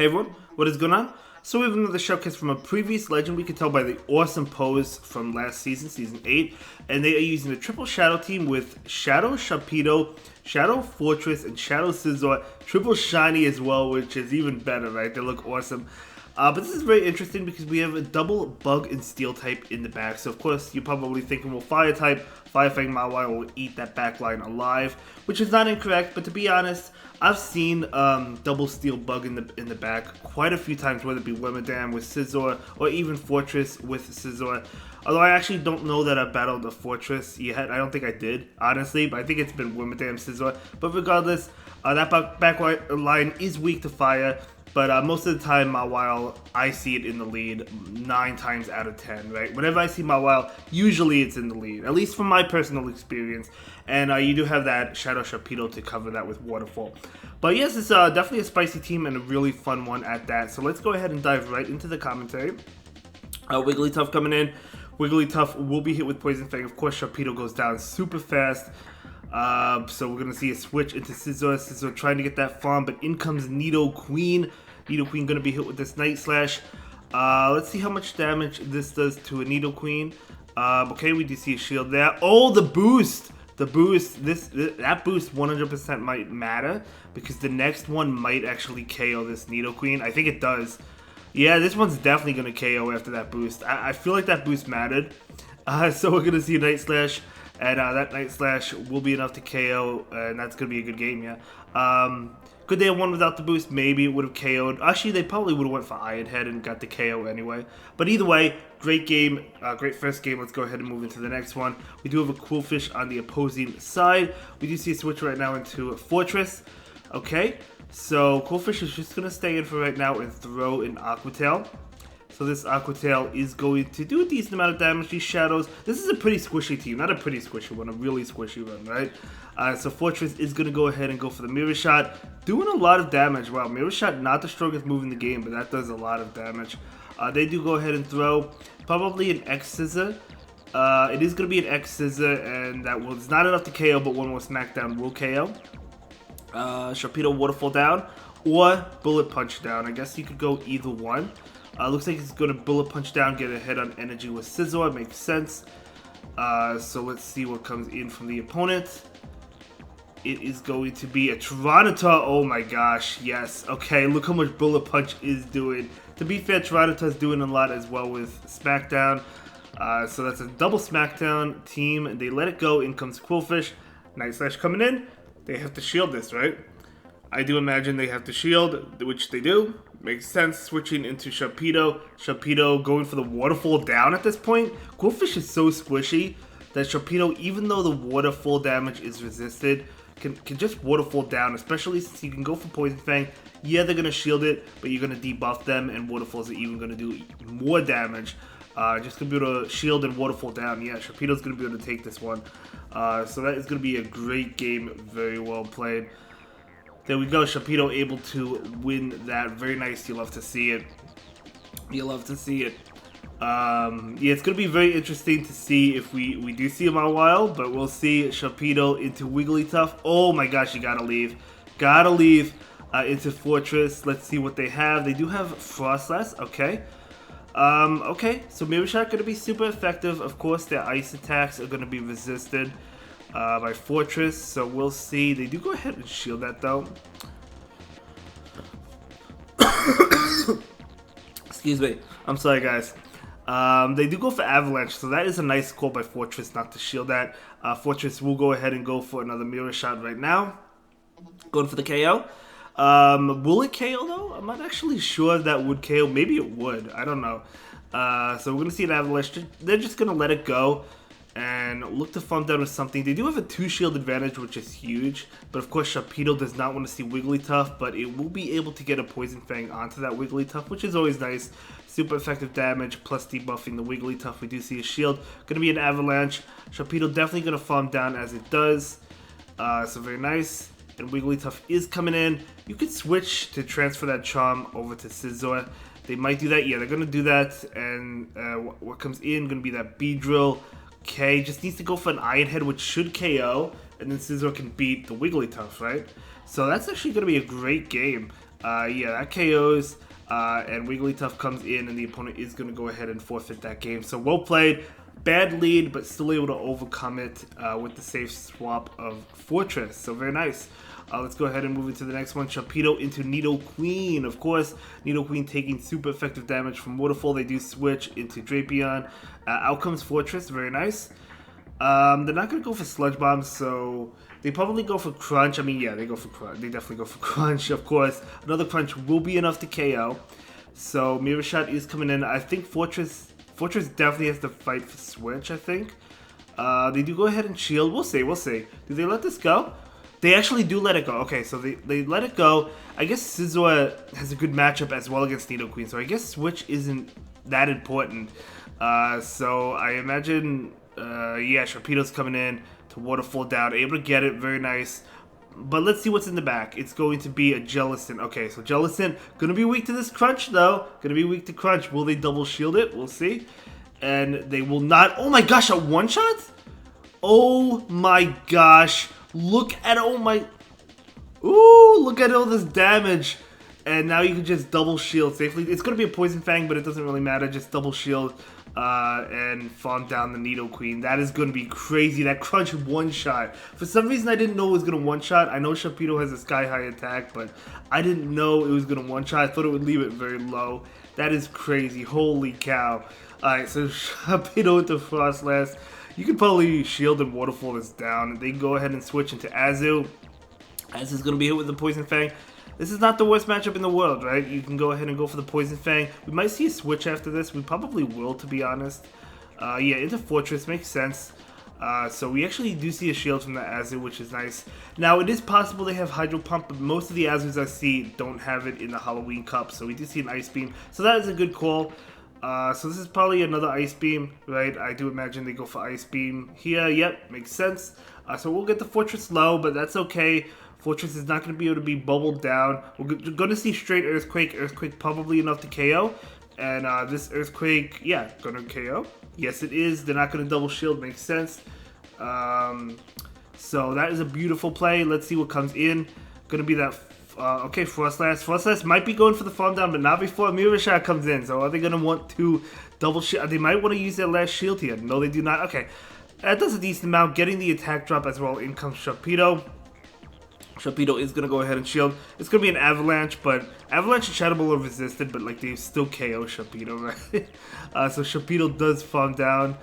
Hey everyone, what is going on? So we have another showcase from a previous legend. We can tell by the awesome pose from last season, season 8. And they are using a triple shadow team with Shadow Sharpedo, Shadow Fortress, and Shadow Scizor. Triple shiny as well, which is even better, right? They look awesome. But this is very interesting because we have a double bug and steel type in the back. So of course, you're probably thinking, well, fire type, Fire Fang Mawile will eat that back line alive, which is not incorrect. But to be honest, I've seen double steel bug in the back quite a few times, whether it be Wormadam with Scizor or even Fortress with Scizor. Although I actually don't know that I battled a Fortress yet. I don't think I did, honestly, but I think it's been Wormadam, Scizor. But regardless, that back line is weak to fire. But most of the time, Mawile, I see it in the lead 9 times out of 10, right? Whenever I see Mawile, usually it's in the lead, at least from my personal experience. And you do have that Shadow Sharpedo to cover that with Waterfall. But yes, it's definitely a spicy team and a really fun one at that. So let's go ahead and dive right into the commentary. Wigglytuff coming in. Wigglytuff will be hit with Poison Fang. Of course, Sharpedo goes down super fast. So we're going to see a switch into Scizor. Scizor trying to get that farm, but in comes Nidoqueen. Nidoqueen going to be hit with this Night Slash. Let's see how much damage this does to a Nidoqueen. Okay, we do see a shield there. Oh, the boost! The boost, that boost 100% might matter because the next one might actually KO this Nidoqueen. I think it does. Yeah, this one's definitely going to KO after that boost. I feel like that boost mattered. So we're going to see a Night Slash. And that Night Slash will be enough to KO, and that's going to be a good game, yeah. Could they have won without the boost? Maybe it would have KO'd. Actually, they probably would have went for Iron Head and got the KO anyway. But either way, great game, great first game. Let's go ahead and move into the next one. We do have a Qwilfish on the opposing side. We do see a switch right now into Fortress. Okay, so Qwilfish is just going to stay in for right now and throw an Aqua Tail. So this Aqua Tail is going to do a decent amount of damage. These Shadows, this is a pretty squishy team. Not a pretty squishy one, a really squishy one, right? So Fortress is going to go ahead and go for the Mirror Shot. Doing a lot of damage. Wow, Mirror Shot, not the strongest move in the game, but that does a lot of damage. They do go ahead and throw probably an X Scissor. It is going to be an X Scissor, and that will, it's not enough to KO, but one more Smackdown will KO. Sharpedo Waterfall down, or Bullet Punch down. I guess you could go either one. Looks like he's going to Bullet Punch down, get a hit on energy with Scizor. Makes sense. So let's see what comes in from the opponent. It is going to be a Tyranitar. Oh my gosh, yes. Okay, look how much Bullet Punch is doing. To be fair, Tyranitar's doing a lot as well with Smackdown. So that's a double Smackdown team. They let it go. In comes Qwilfish. Night Slash coming in. They have to shield this, right? I do imagine they have to shield, which they do. Makes sense. Switching into Sharpedo. Sharpedo going for the Waterfall down at this point. Qwilfish is so squishy that Sharpedo, even though the Waterfall damage is resisted, can just Waterfall down, especially since you can go for Poison Fang. Yeah, they're going to shield it, but you're going to debuff them, and Waterfalls are even going to do more damage. Just going to be able to shield and Waterfall down. Yeah, Sharpedo's going to be able to take this one. So that is going to be a great game. Very well played. There we go, Sharpedo able to win that. Very nice, you love to see it. You love to see it. Yeah, it's going to be very interesting to see if we do see him on a while, but we'll see Sharpedo into Wigglytuff. Oh my gosh, you gotta leave. Gotta leave into Fortress. Let's see what they have. They do have Frostlass, okay. Okay, so Mirror Shot going to be super effective. Of course, their ice attacks are going to be resisted by Fortress, so we'll see. They do go ahead and shield that though. Excuse me. I'm sorry, guys. They do go for Avalanche, so that is a nice call by Fortress not to shield that. Fortress will go ahead and go for another Mirror Shot right now. Going for the KO. Will it KO though? I'm not actually sure if that would KO. Maybe it would. I don't know. So we're going to see an Avalanche. They're just going to let it go and look to farm down with something. They do have a 2-shield advantage, which is huge. But of course, Sharpedo does not want to see Wigglytuff, but it will be able to get a Poison Fang onto that Wigglytuff, which is always nice. Super effective damage, plus debuffing the Wigglytuff. We do see a shield. Going to be an Avalanche. Sharpedo definitely going to farm down as it does. So very nice. And Wigglytuff is coming in. You could switch to transfer that Charm over to Scizor. They might do that. Yeah, they're going to do that. And what comes in going to be that Beedrill. Okay, just needs to go for an Iron Head, which should KO. And then Scizor can beat the Wigglytuff, right? So that's actually going to be a great game. Yeah, that KOs. And Wigglytuff comes in, and the opponent is going to go ahead and forfeit that game. So well played. Bad lead, but still able to overcome it with the safe swap of Fortress. So very nice. Let's go ahead and move into the next one. Sharpedo into Nidoqueen. Of course, Nidoqueen taking super effective damage from Waterfall. They do switch into Drapion. Out comes Fortress. Very nice. They're not going to go for Sludge Bomb, so they probably go for Crunch. I mean, yeah, they go for Crunch. They definitely go for Crunch, of course. Another Crunch will be enough to KO. So Mirror Shot is coming in. I think Fortress definitely has to fight for Switch, I think. They do go ahead and shield. We'll see, we'll see. Do they let this go? They actually do let it go. Okay, so they let it go. I guess Scizor has a good matchup as well against Nidoqueen, so I guess Switch isn't that important. So I imagine, yeah, Sharpedo's coming in to Waterfall down, able to get it, very nice. But let's see what's in the back. It's going to be a Jellicent. Okay, so Jellicent, going to be weak to this Crunch, though. Going to be weak to Crunch. Will they double shield it? We'll see. And they will not. Oh my gosh, a one-shot? Oh my gosh. Look at, oh my. Ooh, look at all this damage. And now you can just double shield safely. It's going to be a Poison Fang, but it doesn't really matter. Just double shield and farm down the Nidoqueen. That is going to be crazy. That Crunch one-shot. For some reason, I didn't know it was going to one-shot. I know Sharpedo has a sky-high attack, but I didn't know it was going to one-shot. I thought it would leave it very low. That is crazy. Holy cow. Alright, so Sharpedo into Frostlass. You could probably shield and Waterfall this down. They can go ahead and switch into Azu. Azu's going to be hit with the Poison Fang. This is not the worst matchup in the world, right? You can go ahead and go for the Poison Fang. We might see a switch after this. We probably will, to be honest. Yeah, into Fortress. Makes sense. So we actually do see a shield from the Azu, which is nice. Now, it is possible they have Hydro Pump, but most of the Azus I see don't have it in the Halloween Cup. So we do see an Ice Beam. So that is a good call. So this is probably another Ice Beam, right? I do imagine they go for Ice Beam here. Yep, makes sense. So we'll get the Fortress low, but that's okay. Fortress is not going to be able to be bubbled down. We're going to see straight Earthquake. Earthquake probably enough to KO. And this Earthquake, yeah, going to KO. Yes, it is. They're not going to double shield. Makes sense. So that is a beautiful play. Let's see what comes in. Going to be that... okay, Frostlass. Frostlass might be going for the farm down, but not before Mirror Shot comes in. So are they going to want to double shield? They might want to use their last shield here. No, they do not. Okay, that does a decent amount. Getting the attack drop as well. In comes Sharpedo. Sharpedo is going to go ahead and shield. It's going to be an Avalanche, but Avalanche and Shadow Ball are resisted, but like they still KO Sharpedo, right? So Sharpedo does farm down.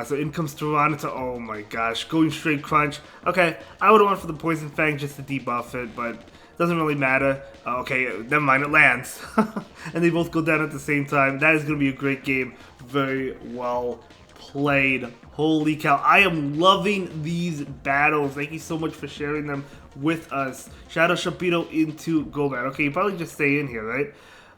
So in comes Tyranitar. Oh my gosh, going straight Crunch. Okay, I would have went for the Poison Fang just to debuff it, but doesn't really matter. Okay, never mind, it lands. And they both go down at the same time. That is going to be a great game. Very well played. Holy cow, I am loving these battles. Thank you so much for sharing them with us. Shadow Sharpedo into Golbat. Okay, you probably just stay in here, right?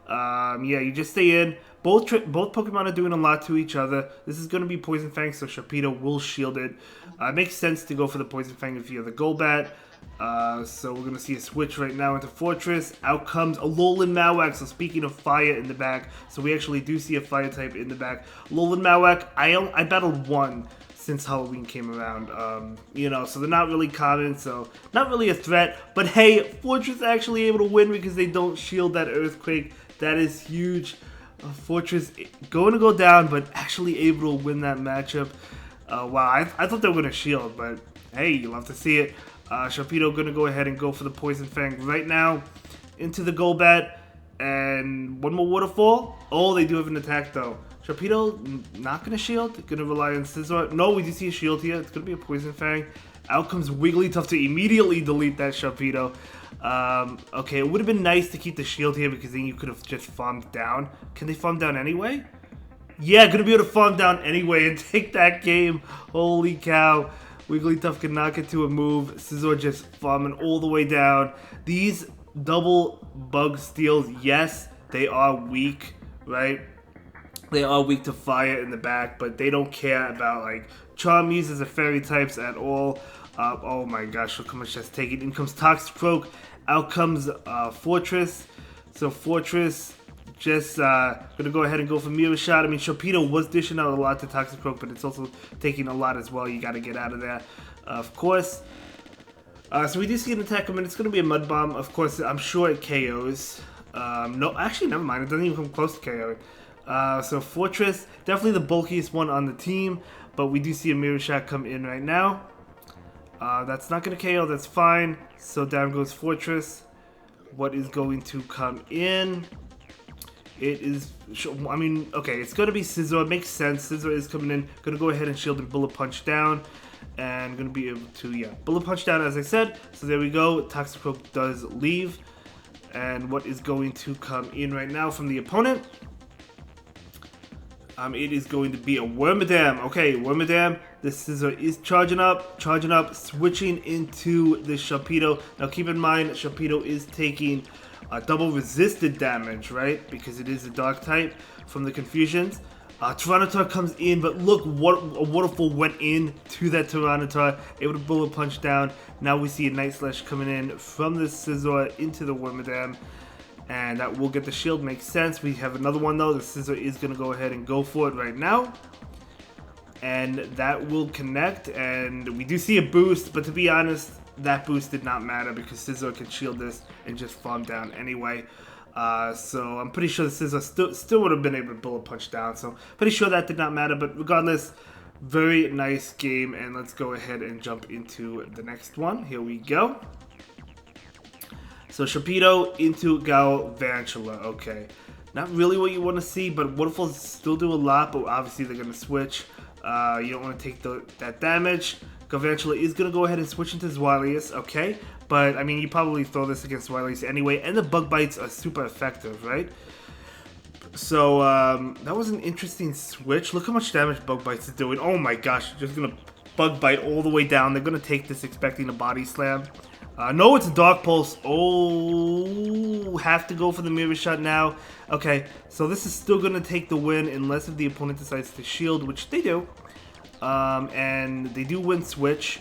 Yeah, you just stay in. Both Pokemon are doing a lot to each other. This is going to be Poison Fang, so Sharpedo will shield it. It makes sense to go for the Poison Fang if you're the Golbat. So we're going to see a switch right now into Fortress. Out comes Alolan Mawak. So speaking of fire in the back, so we actually do see a fire type in the back. Alolan Mawak, I battled one since Halloween came around. You know, so they're not really common, so not really a threat. But hey, Fortress actually able to win because they don't shield that Earthquake. That is huge. Fortress going to go down, but actually able to win that matchup. Wow, I thought they were going to shield, but hey, you'll have to see it. Sharpedo going to go ahead and go for the Poison Fang right now into the Golbat. And one more Waterfall. Oh, they do have an attack though. Sharpedo not going to shield. Going to rely on Scizor. No, we do see a shield here. It's going to be a Poison Fang. Out comes Wigglytuff to immediately delete that Sharpedo. Okay, it would have been nice to keep the shield here because then you could have just farmed down. Can they farm down anyway? Yeah, going to be able to farm down anyway and take that game. Holy cow. Wigglytuff can knock it to a move. Scizor just farming all the way down. These double bug steals, yes, they are weak, right? They are weak to fire in the back, but they don't care about like Charm uses or fairy types at all. Oh my gosh, look how much that's taking. In comes Toxicroak. Out comes Fortress. So Fortress just gonna go ahead and go for Mirror Shot. I mean, Sharpedo was dishing out a lot to Toxicroak, but it's also taking a lot as well. You gotta get out of there, of course. So we do see an attack come in. It's going to be a Mud Bomb. Of course, I'm sure it KOs. No, actually, never mind. It doesn't even come close to KOing. So Fortress, definitely the bulkiest one on the team. But we do see a Mirror Shot come in right now. That's not going to KO. That's fine. So down goes Fortress. What is going to come in? It is, I mean, okay, it's going to be Scizor. It makes sense. Scizor is coming in. Going to go ahead and shield and Bullet Punch down. And going to be able to, yeah, Bullet Punch down, as I said. So there we go. Toxicroak does leave. And what is going to come in right now from the opponent? It is going to be a Wormadam. Okay, Wormadam. The Scizor is charging up, switching into the Sharpedo. Now keep in mind, Sharpedo is taking double resisted damage, right? Because it is a Dark type from the Confusions. Tyranitar comes in, but look, what a waterfall went in to that Tyranitar, able to Bullet Punch down. Now we see a Night Slash coming in from the Scizor into the Wormadam, and that will get the shield. Makes sense. We have another one though. The Scizor is going to go ahead and go for it right now, and that will connect. And we do see a boost, but to be honest, that boost did not matter because Scizor can shield this and just farm down anyway. So I'm pretty sure the Scizor still would have been able to Bullet Punch down. So pretty sure that did not matter. But regardless, very nice game. And let's go ahead and jump into the next one. Here we go. So Sharpedo into Galvantula. Okay. Not really what you want to see, but Waterfalls still do a lot. But obviously they're going to switch. You don't want to take that damage. Galvantula is going to go ahead and switch into Zweilous, okay? But, I mean, you probably throw this against Zweilous anyway, and the Bug Bites are super effective, right? So, that was an interesting switch. Look how much damage Bug Bites is doing. Oh my gosh, just going to Bug Bite all the way down. They're going to take this expecting a Body Slam. No, it's a Dark Pulse. Oh, have to go for the Mirror Shot now. Okay, so this is still going to take the win unless if the opponent decides to shield, which they do. And they do win switch.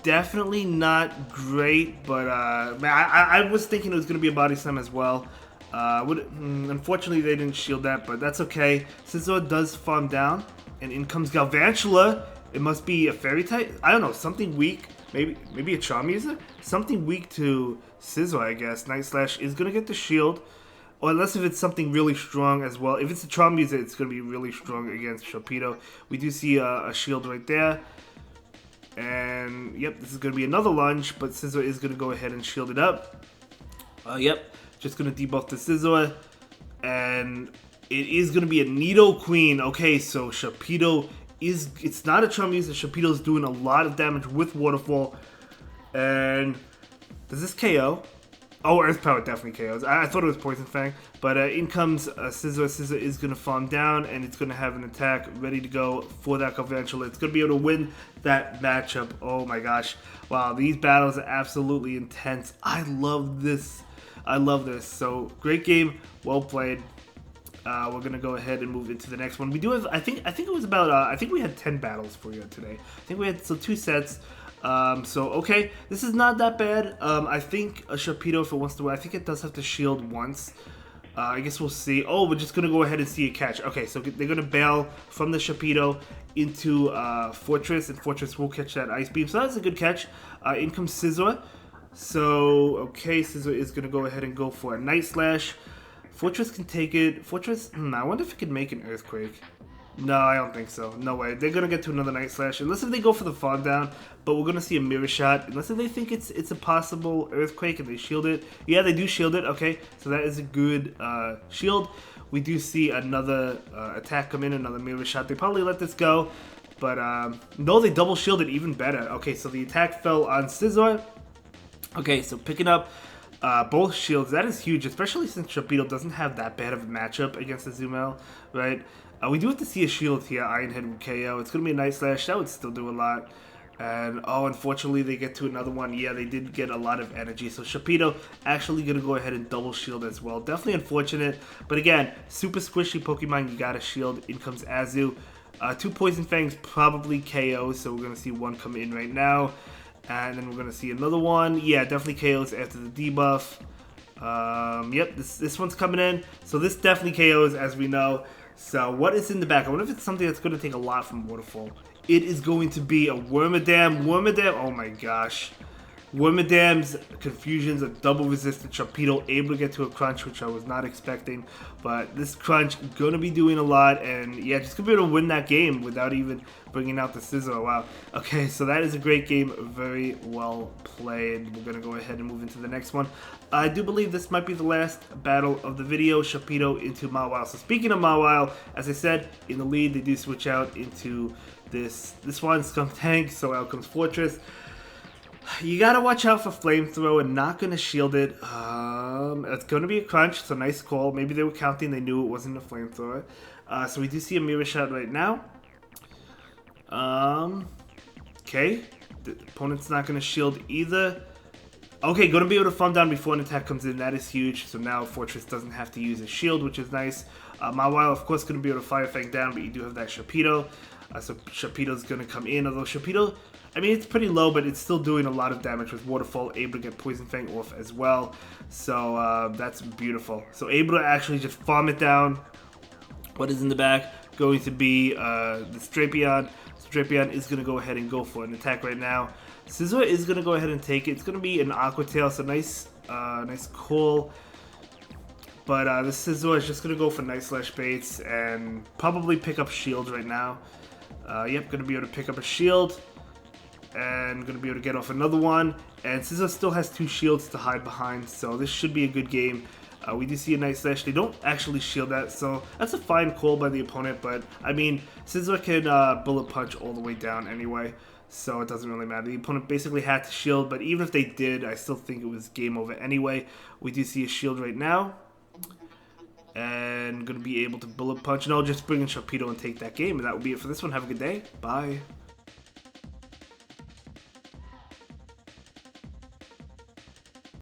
Definitely not great, but I was thinking it was going to be a Body Slam as well. Unfortunately, they didn't shield that, but that's okay. Scizor does farm down, and in comes Galvantula. It must be a Fairy type. I don't know, something weak. Maybe a Charm User? Something weak to Scizor, I guess. Night Slash is going to get the shield. Or unless if it's something really strong as well. If it's a Charm User, it's going to be really strong against Sharpedo. We do see a shield right there. And, yep, this is going to be another lunge. But Scizor is going to go ahead and shield it up. Yep, just going to debuff the Scizor. And it is going to be a Nidoqueen. Okay, so Sharpedo is... It's not a Charm User. Sharpedo is doing a lot of damage with Waterfall. And does this KO? Oh, Earth Power definitely KOs. I thought it was Poison Fang. But in comes Scizor. Scizor is going to farm down, and it's going to have an attack ready to go for that Galvantula. It's going to be able to win that matchup. Oh my gosh. Wow, these battles are absolutely intense. I love this. I love this. So, great game. Well played. We're going to go ahead and move into the next one. We do have, I think it was about, I think we had 10 battles for you today. I think we had, so 2 sets. So, okay, this is not that bad. I think a Sharpedo, if it wants to win, I think it does have to shield once. I guess we'll see. Oh, we're just going to go ahead and see a catch. Okay, so they're going to bail from the Sharpedo into Fortress, and Fortress will catch that Ice Beam. So that's a good catch. In comes Scizor. So, okay, Scizor is going to go ahead and go for a Night Slash. Fortress can take it. Fortress, I wonder if it can make an Earthquake. No, I don't think so. No way. They're going to get to another Night Slash. Unless if they go for the farm down. But we're going to see a Mirror Shot. Unless if they think it's a possible Earthquake and they shield it. Yeah, they do shield it. Okay, so that is a good shield. We do see another attack come in. Another Mirror Shot. They probably let this go. But no, they double shielded even better. Okay, so the attack fell on Scizor. Okay, so picking up both shields. That is huge. Especially since Sharpedo doesn't have that bad of a matchup against the Azumarill. Right? We do have to see a shield here. Iron Head with KO. It's going to be a Night Slash. That would still do a lot. And, oh, unfortunately, they get to another one. Yeah, they did get a lot of energy. So, Sharpedo actually going to go ahead and double shield as well. Definitely unfortunate. But, again, super squishy Pokemon. You got to shield. In comes Azu. 2 Poison Fangs probably KO. So, we're going to see one come in right now. And then we're going to see another one. Yeah, definitely KOs after the debuff. Yep, this one's coming in. So, this definitely KOs, as we know. So, what is in the back? I wonder if it's something that's going to take a lot from Waterfall. It is going to be a Wormadam. Wormadam, oh my gosh. Wormadam's Confusion's a double resistant Sharpedo, able to get to a crunch, which I was not expecting. But this crunch gonna be doing a lot, and yeah, just gonna be able to win that game without even bringing out the Scizor. Wow. Okay, so that is a great game. Very well played. We're gonna go ahead and move into the next one. I do believe this might be the last battle of the video. Sharpedo into Mawile. So speaking of Mawile, as I said, in the lead, they do switch out into this one, Skunk Tank. So out comes Fortress. You gotta watch out for Flamethrower, not gonna shield it. It's gonna be a crunch, so nice call. Maybe they were counting, they knew it wasn't a Flamethrower. So we do see a Mirror Shot right now. Okay, the opponent's not gonna shield either. Okay, gonna be able to farm down before an attack comes in, that is huge. So now Fortress doesn't have to use a shield, which is nice. Mawile, of course, gonna be able to Fire Fang down, but you do have that Sharpedo. So Sharpedo's gonna come in, although Sharpedo, I mean, it's pretty low, but it's still doing a lot of damage with Waterfall, able to get Poison Fang off as well. So that's beautiful. So able to actually just farm it down. What is in the back? Going to be the Drapion. So Drapion is going to go ahead and go for an attack right now. Scizor is going to go ahead and take it. It's going to be an Aqua Tail, so nice call. But the Scizor is just going to go for Night Slash baits and probably pick up shield right now. Yep, going to be able to pick up a shield. And going to be able to get off another one. And Scizor still has 2 shields to hide behind, so this should be a good game. We do see a Night Slash. They don't actually shield that, so that's a fine call by the opponent. But, I mean, Scizor can Bullet Punch all the way down anyway, so it doesn't really matter. The opponent basically had to shield, but even if they did, I still think it was game over anyway. We do see a shield right now. And going to be able to Bullet Punch. No, just bring in Sharpedo and take that game. And that will be it for this one. Have a good day. Bye.